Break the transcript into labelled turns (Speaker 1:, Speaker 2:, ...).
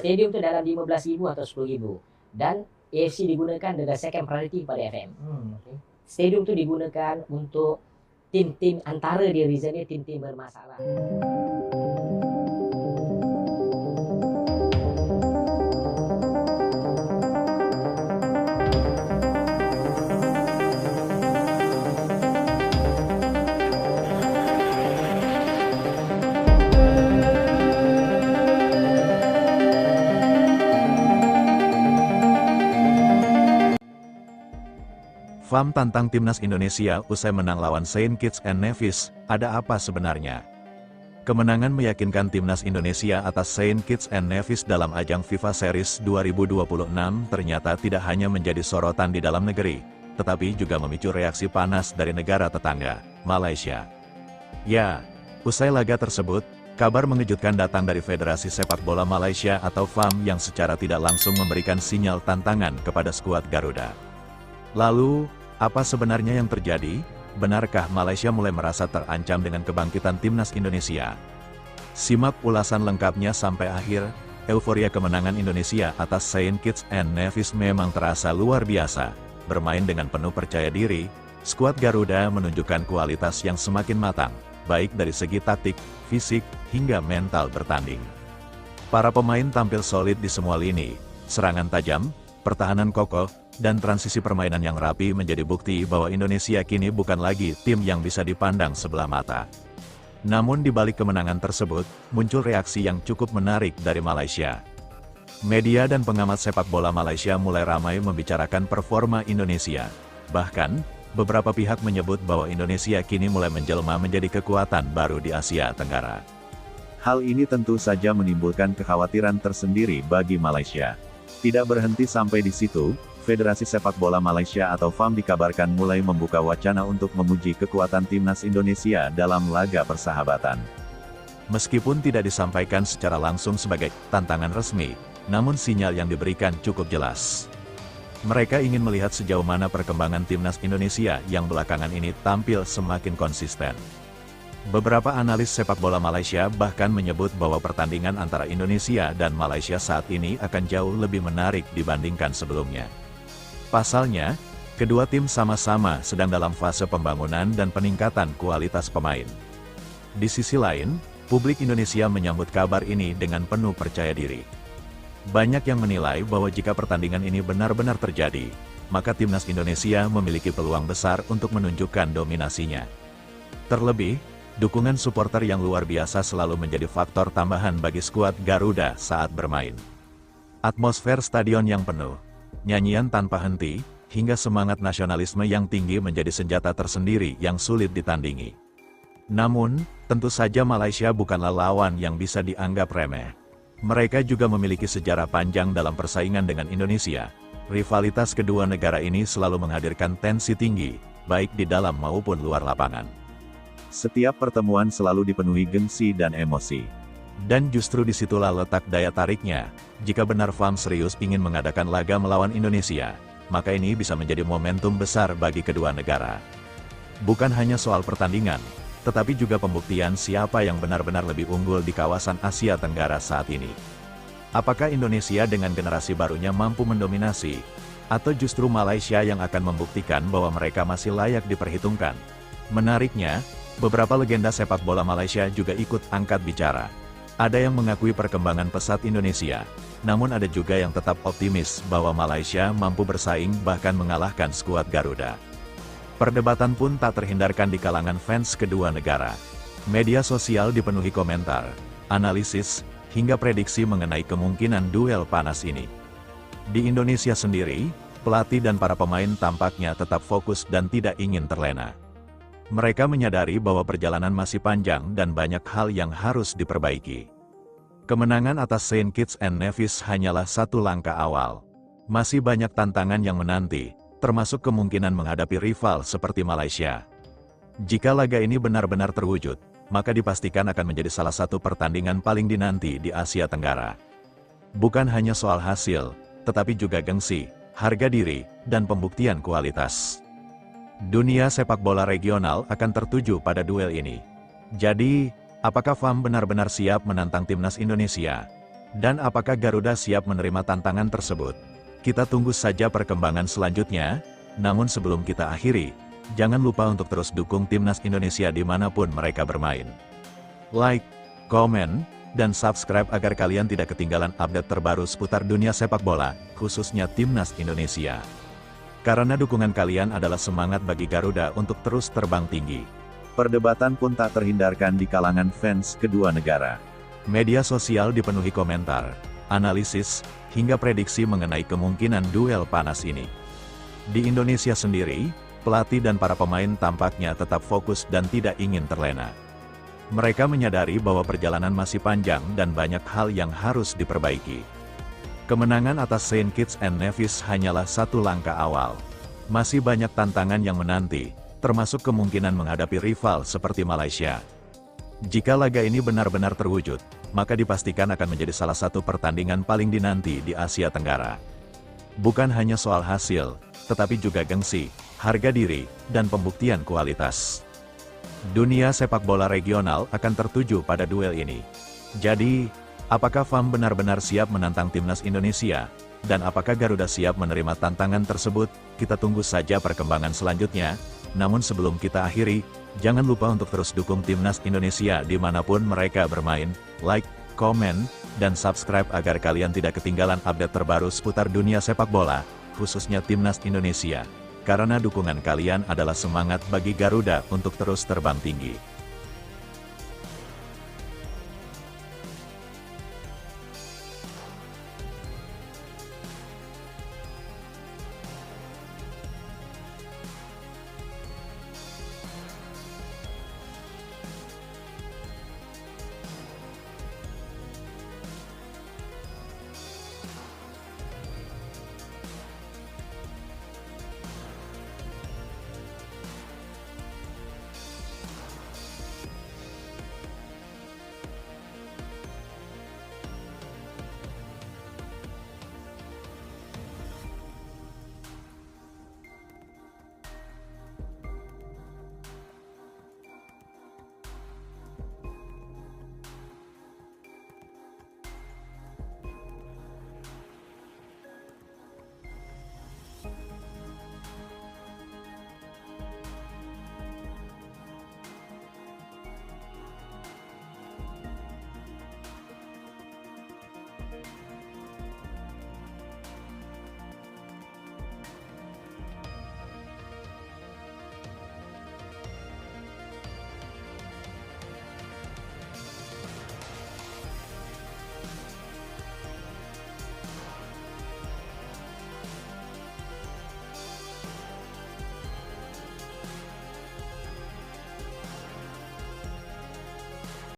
Speaker 1: stadium itu dalam 15.000 atau 10.000. Dan AFC digunakan dengan second priority pada FM. Okay. Stadium itu digunakan untuk tim-tim antara di region ni, tim-tim bermasalah.
Speaker 2: FAM tantang Timnas Indonesia usai menang lawan Saint Kitts and Nevis, ada apa sebenarnya? Kemenangan meyakinkan Timnas Indonesia atas Saint Kitts and Nevis dalam ajang FIFA Series 2026 ternyata tidak hanya menjadi sorotan di dalam negeri, tetapi juga memicu reaksi panas dari negara tetangga, Malaysia. Ya, usai laga tersebut, kabar mengejutkan datang dari Federasi Sepak Bola Malaysia atau FAM yang secara tidak langsung memberikan sinyal tantangan kepada skuad Garuda. Lalu, apa sebenarnya yang terjadi? Benarkah Malaysia mulai merasa terancam dengan kebangkitan Timnas Indonesia? Simak ulasan lengkapnya sampai akhir. Euforia kemenangan Indonesia atas Saint Kitts and Nevis memang terasa luar biasa. Bermain dengan penuh percaya diri, skuad Garuda menunjukkan kualitas yang semakin matang, baik dari segi taktik, fisik, hingga mental bertanding. Para pemain tampil solid di semua lini, serangan tajam, pertahanan kokoh, dan transisi permainan yang rapi menjadi bukti bahwa Indonesia kini bukan lagi tim yang bisa dipandang sebelah mata. Namun di balik kemenangan tersebut, muncul reaksi yang cukup menarik dari Malaysia. Media dan pengamat sepak bola Malaysia mulai ramai membicarakan performa Indonesia. Bahkan, beberapa pihak menyebut bahwa Indonesia kini mulai menjelma menjadi kekuatan baru di Asia Tenggara.
Speaker 3: Hal ini tentu saja menimbulkan kekhawatiran tersendiri bagi Malaysia. Tidak berhenti sampai di situ, Federasi Sepak Bola Malaysia atau FAM dikabarkan mulai membuka wacana untuk memuji kekuatan Timnas Indonesia dalam laga persahabatan.
Speaker 2: Meskipun tidak disampaikan secara langsung sebagai tantangan resmi, namun sinyal yang diberikan cukup jelas. Mereka ingin melihat sejauh mana perkembangan Timnas Indonesia yang belakangan ini tampil semakin konsisten. Beberapa analis sepak bola Malaysia bahkan menyebut bahwa pertandingan antara Indonesia dan Malaysia saat ini akan jauh lebih menarik dibandingkan sebelumnya. Pasalnya, kedua tim sama-sama sedang dalam fase pembangunan dan peningkatan kualitas pemain. Di sisi lain, publik Indonesia menyambut kabar ini dengan penuh percaya diri. Banyak yang menilai bahwa jika pertandingan ini benar-benar terjadi, maka Timnas Indonesia memiliki peluang besar untuk menunjukkan dominasinya. Terlebih, dukungan supporter yang luar biasa selalu menjadi faktor tambahan bagi skuad Garuda saat bermain. Atmosfer stadion yang penuh, nyanyian tanpa henti, hingga semangat nasionalisme yang tinggi menjadi senjata tersendiri yang sulit ditandingi. Namun, tentu saja Malaysia bukanlah lawan yang bisa dianggap remeh. Mereka juga memiliki sejarah panjang dalam persaingan dengan Indonesia. Rivalitas kedua negara ini selalu menghadirkan tensi tinggi, baik di dalam maupun luar lapangan.
Speaker 3: Setiap pertemuan selalu dipenuhi gengsi dan emosi.
Speaker 2: Dan justru disitulah letak daya tariknya. Jika benar FAM serius ingin mengadakan laga melawan Indonesia, maka ini bisa menjadi momentum besar bagi kedua negara. Bukan hanya soal pertandingan, tetapi juga pembuktian siapa yang benar-benar lebih unggul di kawasan Asia Tenggara saat ini. Apakah Indonesia dengan generasi barunya mampu mendominasi, atau justru Malaysia yang akan membuktikan bahwa mereka masih layak diperhitungkan? Menariknya, beberapa legenda sepak bola Malaysia juga ikut angkat bicara. Ada yang mengakui perkembangan pesat Indonesia, namun ada juga yang tetap optimis bahwa Malaysia mampu bersaing bahkan mengalahkan skuad Garuda. Perdebatan pun tak terhindarkan di kalangan fans kedua negara. Media sosial dipenuhi komentar, analisis, hingga prediksi mengenai kemungkinan duel panas ini. Di Indonesia sendiri, pelatih dan para pemain tampaknya tetap fokus dan tidak ingin terlena. Mereka menyadari bahwa perjalanan masih panjang dan banyak hal yang harus diperbaiki. Kemenangan atas Saint Kitts and Nevis hanyalah satu langkah awal. Masih banyak tantangan yang menanti, termasuk kemungkinan menghadapi rival seperti Malaysia. Jika laga ini benar-benar terwujud, maka dipastikan akan menjadi salah satu pertandingan paling dinanti di Asia Tenggara. Bukan hanya soal hasil, tetapi juga gengsi, harga diri, dan pembuktian kualitas. Dunia sepak bola regional akan tertuju pada duel ini. Jadi, apakah FAM benar-benar siap menantang Timnas Indonesia? Dan apakah Garuda siap menerima tantangan tersebut? Kita tunggu saja perkembangan selanjutnya. Namun sebelum kita akhiri, jangan lupa untuk terus dukung Timnas Indonesia dimanapun mereka bermain. Like, komen, dan subscribe agar kalian tidak ketinggalan update terbaru seputar dunia sepak bola, khususnya Timnas Indonesia. Karena dukungan kalian adalah semangat bagi Garuda untuk terus terbang tinggi.
Speaker 3: Perdebatan pun tak terhindarkan di kalangan fans kedua negara.
Speaker 2: Media sosial dipenuhi komentar, analisis, hingga prediksi mengenai kemungkinan duel panas ini. Di Indonesia sendiri, pelatih dan para pemain tampaknya tetap fokus dan tidak ingin terlena. Mereka menyadari bahwa perjalanan masih panjang dan banyak hal yang harus diperbaiki. Kemenangan atas Saint Kitts and Nevis hanyalah satu langkah awal. Masih banyak tantangan yang menanti, termasuk kemungkinan menghadapi rival seperti Malaysia. Jika laga ini benar-benar terwujud, maka dipastikan akan menjadi salah satu pertandingan paling dinanti di Asia Tenggara. Bukan hanya soal hasil, tetapi juga gengsi, harga diri, dan pembuktian kualitas. Dunia sepak bola regional akan tertuju pada duel ini. Jadi, apakah FAM benar-benar siap menantang Timnas Indonesia? Dan apakah Garuda siap menerima tantangan tersebut? Kita tunggu saja perkembangan selanjutnya. Namun sebelum kita akhiri, jangan lupa untuk terus dukung Timnas Indonesia dimanapun mereka bermain. Like, komen, dan subscribe agar kalian tidak ketinggalan update terbaru seputar dunia sepak bola, khususnya Timnas Indonesia. Karena dukungan kalian adalah semangat bagi Garuda untuk terus terbang tinggi.